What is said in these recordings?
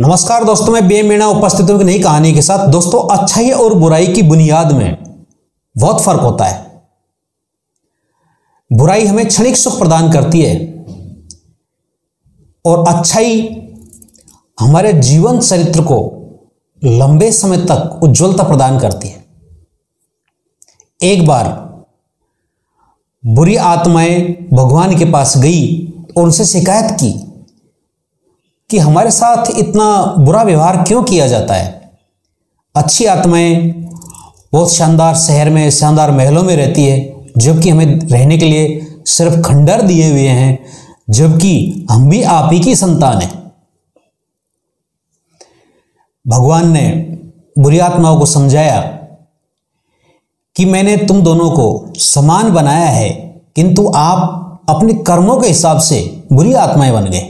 नमस्कार दोस्तों, मैं बे मीणा उपस्थित हूं एक नई कहानी के साथ। दोस्तों, अच्छाई और बुराई की बुनियाद में बहुत फर्क होता है। बुराई हमें क्षणिक सुख प्रदान करती है और अच्छाई हमारे जीवन चरित्र को लंबे समय तक उज्ज्वलता प्रदान करती है। एक बार बुरी आत्माएं भगवान के पास गई और उनसे शिकायत की कि हमारे साथ इतना बुरा व्यवहार क्यों किया जाता है। अच्छी आत्माएं बहुत शानदार शहर में, शानदार महलों में रहती है, जबकि हमें रहने के लिए सिर्फ खंडहर दिए हुए हैं, जबकि हम भी आप ही की संतान हैं। भगवान ने बुरी आत्माओं को समझाया कि मैंने तुम दोनों को समान बनाया है, किंतु आप अपने कर्मों के हिसाब से बुरी आत्माएं बन गए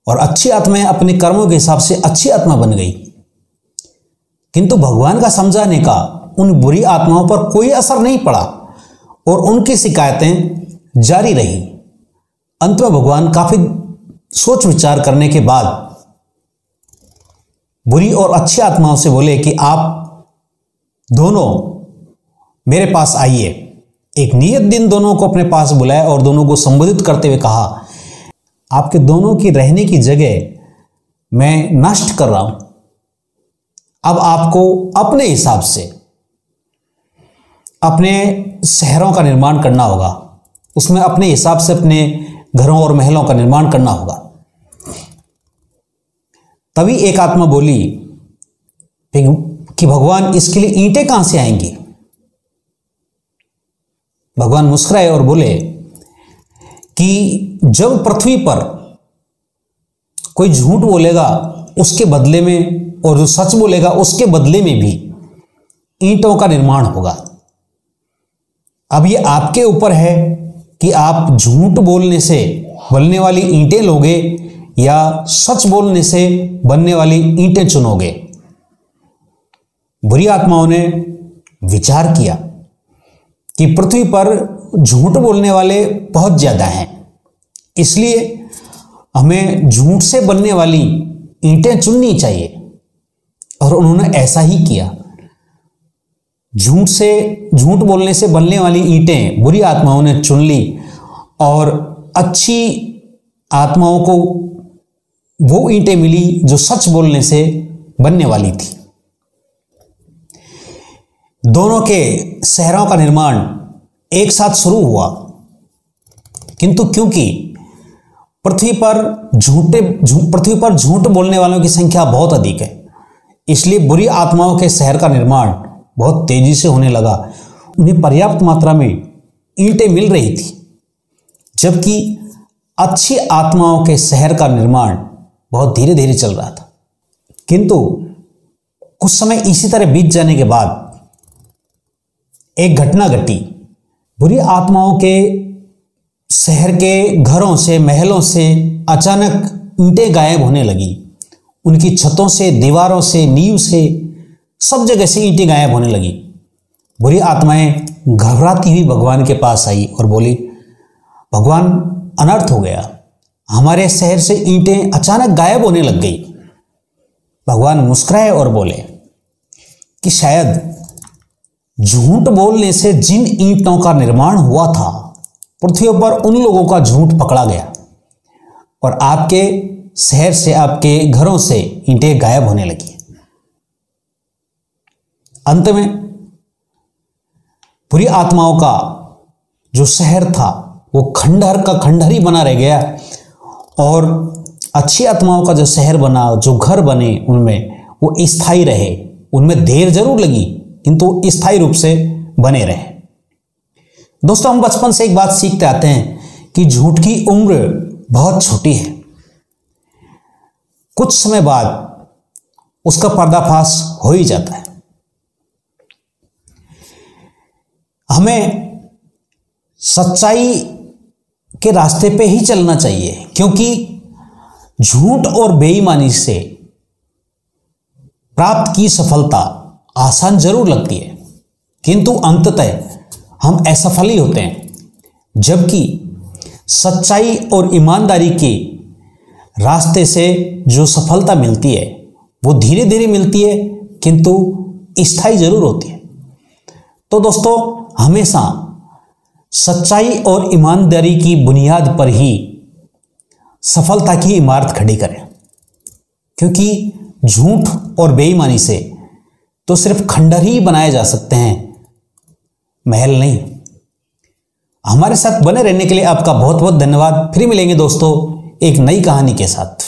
और अच्छी आत्माएं अपने कर्मों के हिसाब से अच्छी आत्मा बन गई। किंतु भगवान का समझाने का उन बुरी आत्माओं पर कोई असर नहीं पड़ा और उनकी शिकायतें जारी रही। अंत में भगवान काफी सोच विचार करने के बाद बुरी और अच्छी आत्माओं से बोले कि आप दोनों मेरे पास आइए। एक नियत दिन दोनों को अपने पास बुलाया और दोनों को संबोधित करते हुए कहा, आपके दोनों की रहने की जगह मैं नष्ट कर रहा हूं। अब आपको अपने हिसाब से अपने शहरों का निर्माण करना होगा, उसमें अपने हिसाब से अपने घरों और महलों का निर्माण करना होगा। तभी एक आत्मा बोली कि भगवान, इसके लिए ईंटें कहां से आएंगी। भगवान मुस्कुराए और बोले कि जब पृथ्वी पर कोई झूठ बोलेगा उसके बदले में और जो सच बोलेगा उसके बदले में भी ईंटों का निर्माण होगा। अब ये आपके ऊपर है कि आप झूठ बोलने से बनने वाली ईंटें लोगे या सच बोलने से बनने वाली ईंटें चुनोगे। बुरी आत्माओं ने विचार किया कि पृथ्वी पर झूठ बोलने वाले बहुत ज्यादा हैं, इसलिए हमें झूठ से बनने वाली ईंटें चुननी चाहिए। और उन्होंने ऐसा ही किया। झूठ बोलने से बनने वाली ईंटें बुरी आत्माओं ने चुन ली और अच्छी आत्माओं को वो ईंटें मिली जो सच बोलने से बनने वाली थी। दोनों के शहरों का निर्माण एक साथ शुरू हुआ, किंतु क्योंकि पृथ्वी पर झूठ बोलने वालों की संख्या बहुत अधिक है, इसलिए बुरी आत्माओं के शहर का निर्माण बहुत तेजी से होने लगा। उन्हें पर्याप्त मात्रा में ईंटें मिल रही थी, जबकि अच्छी आत्माओं के शहर का निर्माण बहुत धीरे धीरे चल रहा था। किंतु कुछ समय इसी तरह बीत जाने के बाद एक घटना घटी। बुरी आत्माओं के शहर के घरों से, महलों से अचानक ईंटें गायब होने लगी। उनकी छतों से, दीवारों से, नींव से, सब जगह से ईंटें गायब होने लगी। बुरी आत्माएं घबराती हुई भगवान के पास आई और बोली, भगवान, अनर्थ हो गया, हमारे शहर से ईंटें अचानक गायब होने लग गई। भगवान मुस्कुराए और बोले कि शायद झूठ बोलने से जिन ईंटों का निर्माण हुआ था, पृथ्वी पर उन लोगों का झूठ पकड़ा गया और आपके शहर से, आपके घरों से ईंटें गायब होने लगी। अंत में बुरी आत्माओं का जो शहर था वो खंडहर का खंडहर ही बना रह गया और अच्छी आत्माओं का जो शहर बना, जो घर बने, उनमें वो स्थायी रहे। उनमें देर जरूर लगी, किंतु स्थायी रूप से बने रहे। दोस्तों, हम बचपन से एक बात सीखते आते हैं कि झूठ की उम्र बहुत छोटी है। कुछ समय बाद उसका पर्दाफाश हो ही जाता है। हमें सच्चाई के रास्ते पे ही चलना चाहिए, क्योंकि झूठ और बेईमानी से प्राप्त की सफलता आसान जरूर लगती है, किंतु अंततः हम असफल ही होते हैं। जबकि सच्चाई और ईमानदारी के रास्ते से जो सफलता मिलती है वो धीरे धीरे मिलती है, किंतु स्थायी जरूर होती है। तो दोस्तों, हमेशा सच्चाई और ईमानदारी की बुनियाद पर ही सफलता की इमारत खड़ी करें, क्योंकि झूठ और बेईमानी से तो सिर्फ खंडर ही बनाए जा सकते हैं, महल नहीं। हमारे साथ बने रहने के लिए आपका बहुत बहुत धन्यवाद। फिर मिलेंगे दोस्तों एक नई कहानी के साथ।